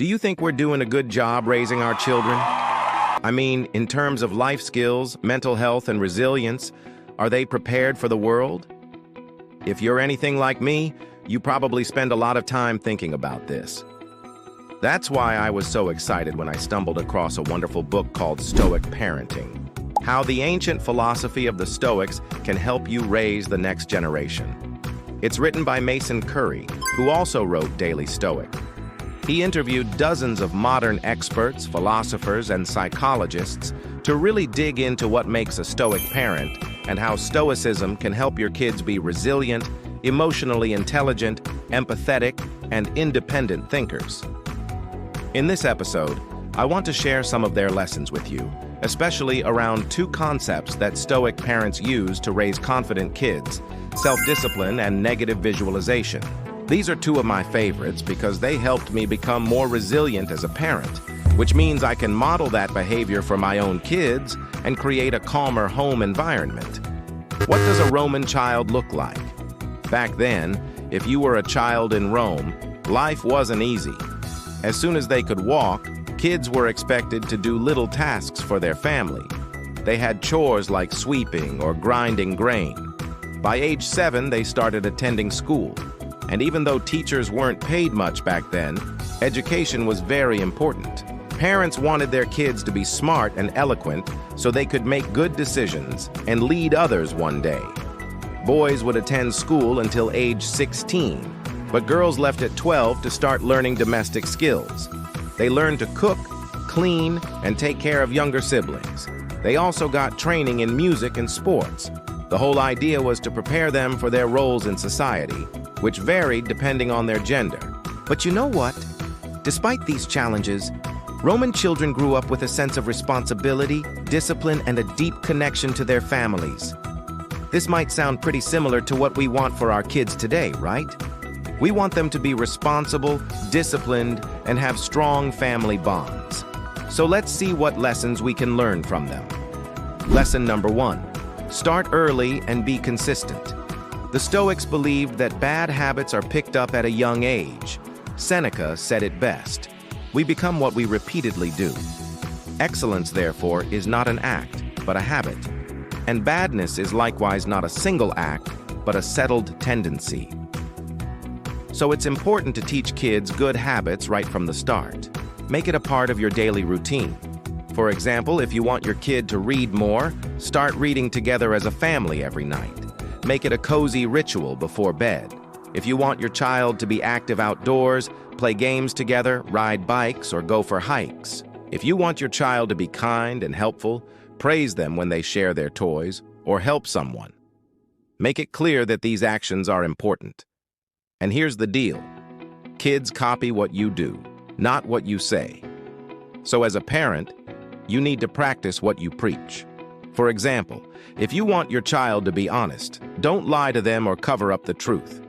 Do you think we're doing a good job raising our children? I mean, in terms of life skills, mental health, and resilience, are they prepared for the world? If you're anything like me, you probably spend a lot of time thinking about this. That's why I was so excited when I stumbled across a wonderful book called Stoic Parenting. How the ancient philosophy of the Stoics can help you raise the next generation. It's written by Mason Curry, who also wrote Daily Stoic. He interviewed dozens of modern experts, philosophers, and psychologists to really dig into what makes a Stoic parent and how Stoicism can help your kids be resilient, emotionally intelligent, empathetic, and independent thinkers. In this episode, I want to share some of their lessons with you, especially around two concepts that Stoic parents use to raise confident kids: self-discipline and negative visualization. These are two of my favorites because they helped me become more resilient as a parent, which means I can model that behavior for my own kids and create a calmer home environment. What does a Roman child look like? Back then, if you were a child in Rome, life wasn't easy. As soon as they could walk, kids were expected to do little tasks for their family. They had chores like sweeping or grinding grain. By age 7, they started attending school. And even though teachers weren't paid much back then, education was very important. Parents wanted their kids to be smart and eloquent so they could make good decisions and lead others one day. Boys would attend school until age 16, but girls left at 12 to start learning domestic skills. They learned to cook, clean, and take care of younger siblings. They also got training in music and sports. The whole idea was to prepare them for their roles in society, which varied depending on their gender. But you know what? Despite these challenges, Roman children grew up with a sense of responsibility, discipline, and a deep connection to their families. This might sound pretty similar to what we want for our kids today, right? We want them to be responsible, disciplined, and have strong family bonds. So let's see what lessons we can learn from them. Lesson number 1. Start early and be consistent. The Stoics believed that bad habits are picked up at a young age. Seneca said it best: we become what we repeatedly do. Excellence, therefore, is not an act, but a habit. And badness is likewise not a single act, but a settled tendency. So it's important to teach kids good habits right from the start. Make it a part of your daily routine. For example, if you want your kid to read more, start reading together as a family every night. Make it a cozy ritual before bed. If you want your child to be active outdoors, play games together, ride bikes, or go for hikes. If you want your child to be kind and helpful, praise them when they share their toys or help someone. Make it clear that these actions are important. And here's the deal: kids copy what you do, not what you say. So as a parent, you need to practice what you preach. For example, if you want your child to be honest, don't lie to them or cover up the truth.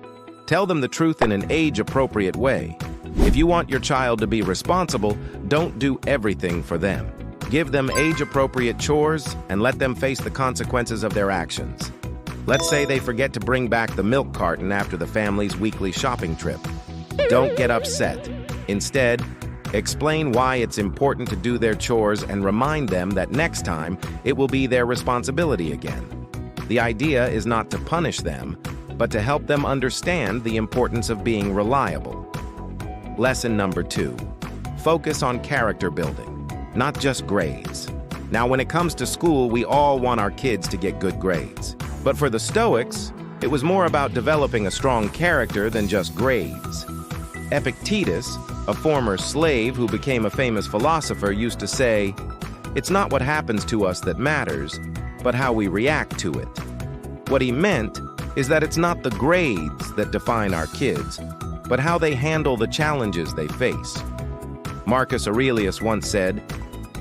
Tell them the truth in an age-appropriate way. If you want your child to be responsible, don't do everything for them. Give them age-appropriate chores and let them face the consequences of their actions. Let's say they forget to bring back the milk carton after the family's weekly shopping trip. Don't get upset. Instead, explain why it's important to do their chores and remind them that next time it will be their responsibility again. The idea is not to punish them, but to help them understand the importance of being reliable. Lesson number 2. Focus on character building, not just grades. Now, when it comes to school, we all want our kids to get good grades. But for the Stoics, it was more about developing a strong character than just grades. Epictetus, a former slave who became a famous philosopher, used to say, "It's not what happens to us that matters, but how we react to it." What he meant is that it's not the grades that define our kids, but how they handle the challenges they face. Marcus Aurelius once said,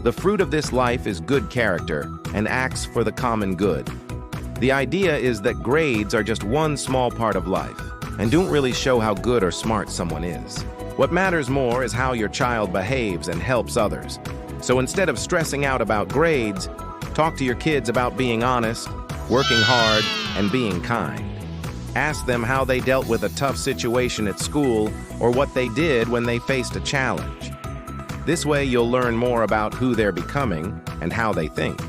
"The fruit of this life is good character and acts for the common good." The idea is that grades are just one small part of life and don't really show how good or smart someone is. What matters more is how your child behaves and helps others. So instead of stressing out about grades, talk to your kids about being honest, working hard, and being kind. Ask them how they dealt with a tough situation at school or what they did when they faced a challenge. This way you'll learn more about who they're becoming and how they think.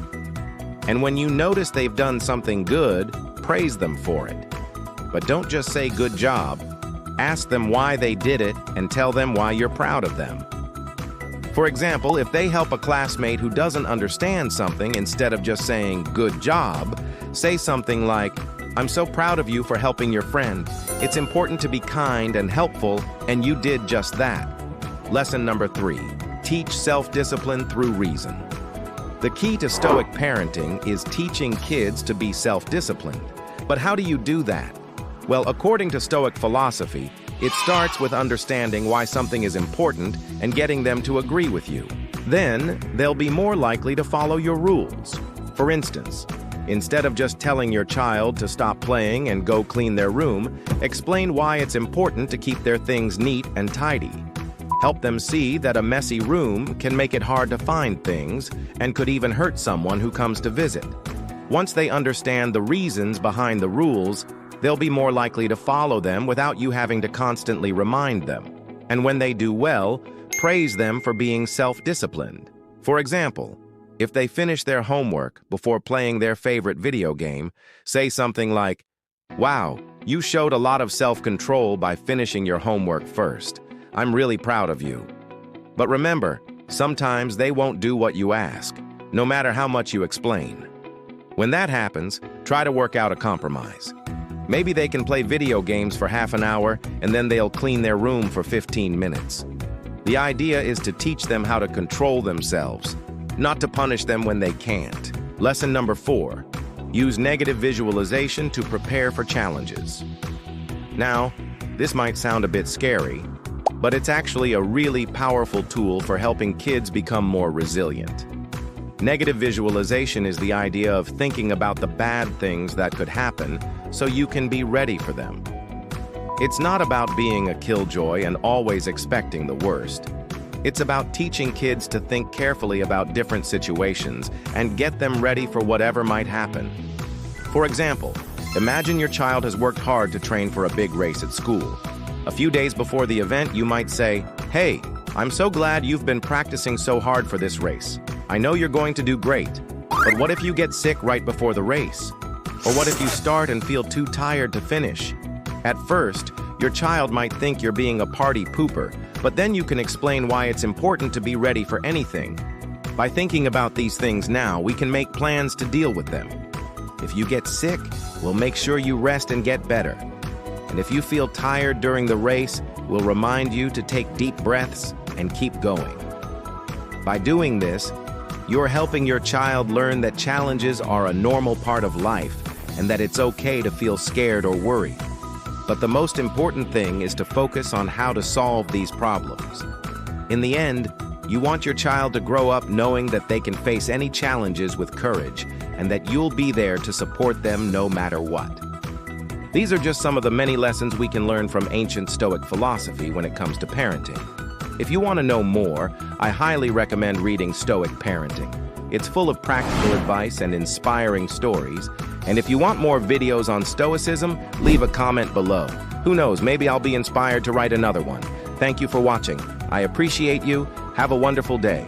And when you notice they've done something good, praise them for it. But don't just say good job. Ask them why they did it and tell them why you're proud of them. For example, if they help a classmate who doesn't understand something, instead of just saying good job, say something like, I'm so proud of you for helping your friend. It's important to be kind and helpful, and you did just that. Lesson number 3, teach self-discipline through reason. The key to Stoic parenting is teaching kids to be self-disciplined. But how do you do that? Well, according to Stoic philosophy, it starts with understanding why something is important and getting them to agree with you. Then, they'll be more likely to follow your rules. For instance, instead of just telling your child to stop playing and go clean their room, explain why it's important to keep their things neat and tidy. Help them see that a messy room can make it hard to find things and could even hurt someone who comes to visit. Once they understand the reasons behind the rules, they'll be more likely to follow them without you having to constantly remind them. And when they do well, praise them for being self-disciplined. For example, if they finish their homework before playing their favorite video game, say something like, "Wow, you showed a lot of self-control by finishing your homework first. I'm really proud of you." But remember, sometimes they won't do what you ask, no matter how much you explain. When that happens, try to work out a compromise. Maybe they can play video games for half an hour and then they'll clean their room for 15 minutes. The idea is to teach them how to control themselves, not to punish them when they can't. Lesson number 4, use negative visualization to prepare for challenges. Now, this might sound a bit scary, but it's actually a really powerful tool for helping kids become more resilient. Negative visualization is the idea of thinking about the bad things that could happen so you can be ready for them. It's not about being a killjoy and always expecting the worst. It's about teaching kids to think carefully about different situations and get them ready for whatever might happen. For example, imagine your child has worked hard to train for a big race at school. A few days before the event, you might say, "Hey, I'm so glad you've been practicing so hard for this race. I know you're going to do great, but what if you get sick right before the race? Or what if you start and feel too tired to finish?" At first, your child might think you're being a party pooper, but then you can explain why it's important to be ready for anything. By thinking about these things now, we can make plans to deal with them. If you get sick, we'll make sure you rest and get better. And if you feel tired during the race, we'll remind you to take deep breaths and keep going. By doing this, you're helping your child learn that challenges are a normal part of life and that it's okay to feel scared or worried. But the most important thing is to focus on how to solve these problems. In the end, you want your child to grow up knowing that they can face any challenges with courage and that you'll be there to support them no matter what. These are just some of the many lessons we can learn from ancient Stoic philosophy when it comes to parenting. If you want to know more, I highly recommend reading Stoic Parenting. It's full of practical advice and inspiring stories. And if you want more videos on Stoicism, leave a comment below. Who knows, maybe I'll be inspired to write another one. Thank you for watching. I appreciate you. Have a wonderful day.